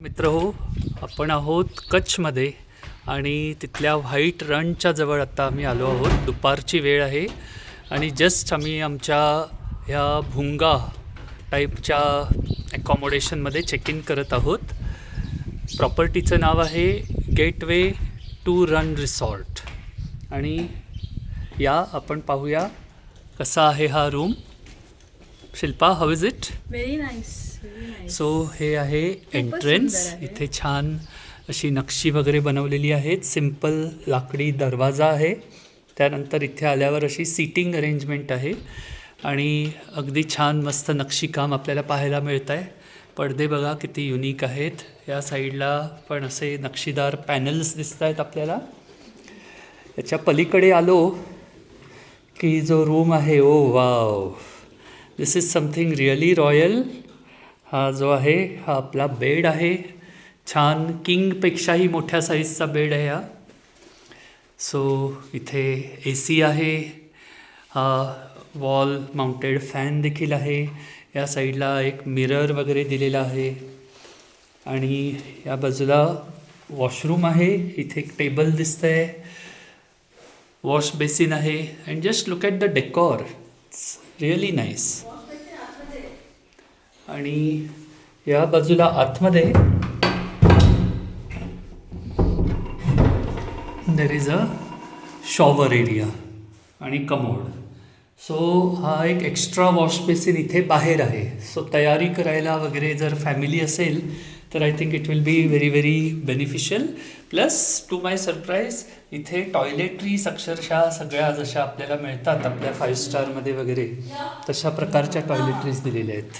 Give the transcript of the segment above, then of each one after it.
मित्रहो, आपण आहोत कच्छमध्ये आणि तिथल्या व्हाईट रणच्या जवळ आता आम्ही आलो आहोत. दुपारची वेळ आहे आणि जस्ट आम्ही आमच्या ह्या भुंगा टाईपच्या ॲकॉमोडेशनमध्ये चेक इन करत आहोत. प्रॉपर्टीचं नाव आहे गेटवे टू रन रिसॉर्ट आणि या आपण पाहूया कसा आहे हा room. Shilpa, how is it? Very nice. So हे आहे एंट्रन्स. इथे छान अशी नक्षी वगैरे बनवलेली आहेत. सिंपल लाकडी दरवाजा आहे. त्यानंतर इथे आल्यावर अशी सीटिंग अरेंजमेंट आहे आणि अगदी छान मस्त नक्षीकाम आपल्याला पाहायला मिळत आहे. पडदे बघा किती युनिक आहेत. या साईडला पण असे नक्षीदार पॅनल्स दिसत आहेत आपल्याला. याच्या पलीकडे आलो की जो रूम आहे, oh wow, this is something really royal. हा जो आहे हा आपला बेड आहे. छान किंगपेक्षाही मोठ्या साईजचा बेड आहे हा. सो इथे AC आहे. हा वॉल माउंटेड फॅन देखील आहे. या साईडला एक मिरर वगैरे दिलेला आहे आणि या बाजूला वॉशरूम आहे. इथे एक टेबल दिसतं आहे, वॉश बेसिन आहे. And just look at the decor, it's really nice. आणि या बाजूला आतमध्ये there is a shower area आणि कमोड. सो हा एक एक्स्ट्रा वॉश बेसिन इथे बाहेर आहे. सो तयारी करायला वगैरे जर फॅमिली असेल तर I think it will be very very beneficial. Plus two my surprise इथे टॉयलेटरीज अक्षरशः सगळ्या जशा आपल्याला मिळतात आपल्या 5 स्टारमध्ये वगैरे तशा प्रकारच्या टॉयलेटरीज दिलेल्या आहेत.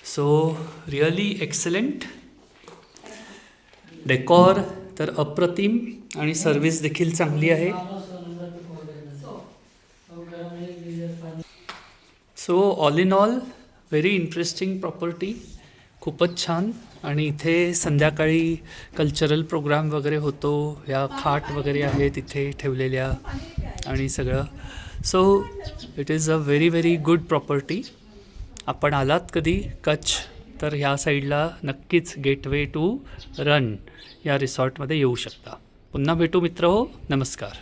So really excellent. डेकॉर तर अप्रतिम आणि सर्विस देखील चांगली आहे. So all in all very interesting property. खूपच छान. आणि इथे संध्याकाळी कल्चरल प्रोग्राम वगैरे होतो. या खाट वगैरे आहेत इथे ठेवलेल्या आणि सगळं. So it is a very very good property. आपण आलात कधी कच्छ तर ह्या साईडला नक्कीच गेटवे टू रन या रिसॉर्टमध्ये येऊ शकता. पुन्हा भेटू मित्रहो. नमस्कार.